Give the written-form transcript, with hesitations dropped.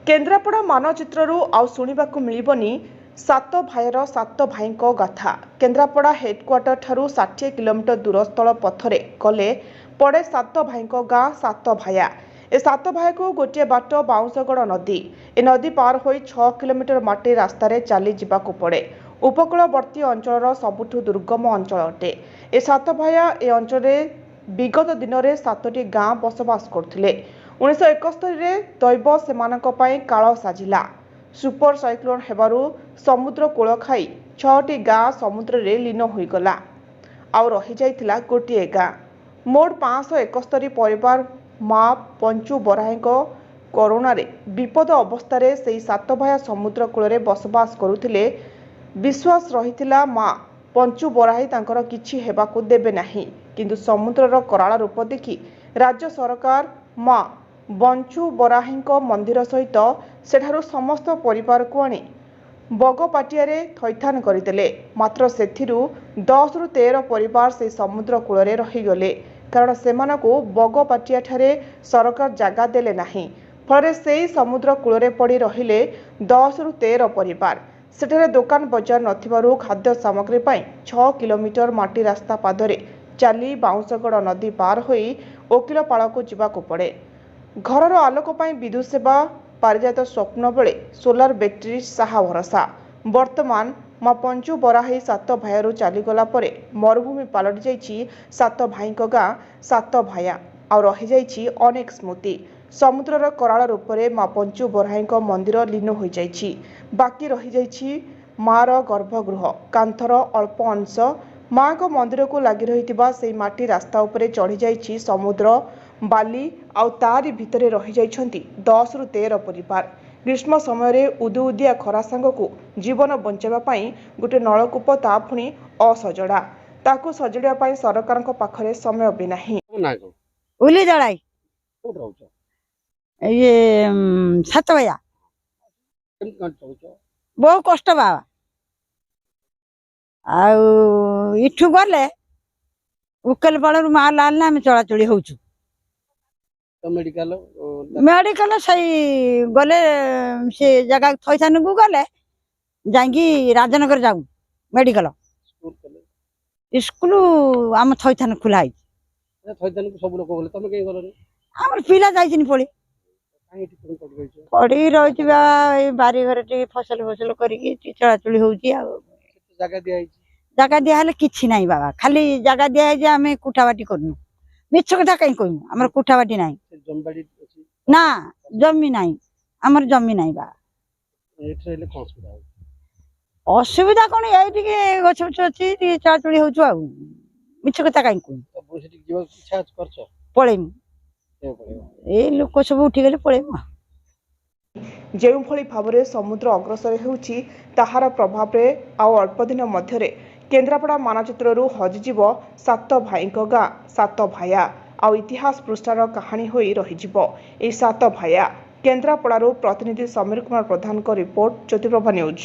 केन्द्रापड़ा मानचित्रु आउ शुणिबाकु मिलिबनी सात भाईर सात भाईको गाथा। केन्द्रापड़ा हेडक्वार्टर ठारू 60 किलोमीटर दूरस्थल पथरे गले पड़े सात भाईको गाँ सात भाया। ए सात भाई को गोटे बाट बाउंशगढ़ नदी। ए नदी पार होई 6 किलोमीटर माटी रास्तार चली जावाकू पड़े। उपकूलवर्ती अंचल सबुठु दुर्गम अंचल अटे। ए सात भाया ए अंचल विगत दिन में 7टी गाँ बसवास करथिले। 1971 दैव सेमानक पई काल साजिला। सुपर साइक्लोन हेबारु समुद्र कूल खाई 6टी गाँ समुद्र रे लीन होईगला। आउ रही जाइतिला गोटिए गाँ। मोट 571 परिवार माँ पंचु बराही कोरोना रे विपद अवस्था से सात भाया समुद्र कूल रे बसवास करुथिले। विश्वास रहितिला माँ पंचु बराही तांकर किछि हेबाकू देबे नाही, किंतु समुद्रर कराल रूप देखि राज्य सरकार माँ बंचु बराही मंदिर सहित सेठारु समस्त परिवार को आनी बगपाटियारे थैथान करदेले। मात्र सेथिरु 10 रु 13 परिवार से समुद्र कूल रे रहीगले, कारण सेमानकु बगपाटिया ठारे सरकार जागा देले नाही। फଳରେ सेही समुद्र कूल रे पड़ी रहिले 10 रु 13 परिवार। सेठारे दुकान बजार नथिबारु खाद्य सामग्री पाई 6 किलोमीटर माटी रास्ता पादरे चली बाउंशगढ़ नदी पार होई ओकिलपाड़को जिबाकू पड़े। घरर आलोक पाई विद्युत सेवा पारिजात स्वप्न बेले सोलार बैटेरी साहा भरसा। वर्तमान माँ पंचु बराही सात भाइरु चलीगला परे मरुभूमि पलटि जाइछि सात भाईको गाँ सात भाया। आ रही जाइछि अनेक स्मृति। समुद्रर कराल रूपरे माँ पंचु बराही मंदिर लीन हो जाइछि। बाकी रही जाइछि माँर गर्भगृह कांथर अल्प अंश। माँ को मंदिर को लगी रही से माटी रास्ता उपरे चढ़ी जाइछि समुद्र बाली। आउ तारी भितरे रही जाइछन्ति 10 रु 13 परिवार। ग्रीष्म समय उदुउदिया खरा सांगकू जीवन बंचाइबा पई गोटे नलकूप ता पुणी असजड़ा। ताकू सजड़िया पई सरकारक पाखरे समय भी नाही। उली जड़ाई ये सात भैया बहुत कष्ट बाबा। आउ इठू गले उकेल पाड़ माल आने आम चलाचली होचु। मेडिकल सही गले से जगह थैथान को गले जाइकी राजनगर जाऊ मेडिकल स्कूल आम थैथान खुला आम पिला जाइछिन पड़ी पड़ी रही बारी घर टी फसल फसल करी चलाचली होची। जगह दिया किछि नाही बाबा, खाली जगह दिया आम कुटाबाटी करनु। मिछ कथा कहीं कहूँ आम कुटाबाटी ना ना जमी ना आमर जमी ना बा। असुविधा कौन ये गछ गछ अच्छी चलाचली हो मिछ कथा कहीं कहूँ पलैमु ए लोक सब उठीगले पलैमु। जो भाव में समुद्र अग्रसर होउछि ताहार प्रभाव में आउ अल्प दिन मध्य केन्द्रापड़ा मानचित्रु हजिजिव सात भाईको गाँ सात भाया। आउ इतिहास पृष्ठार कहानी होई रहिजिव ए सात भाया। केन्द्रापड़ारू प्रतिनिधि समीर कुमार प्रधान को रिपोर्ट, ज्योतिप्रभा न्यूज।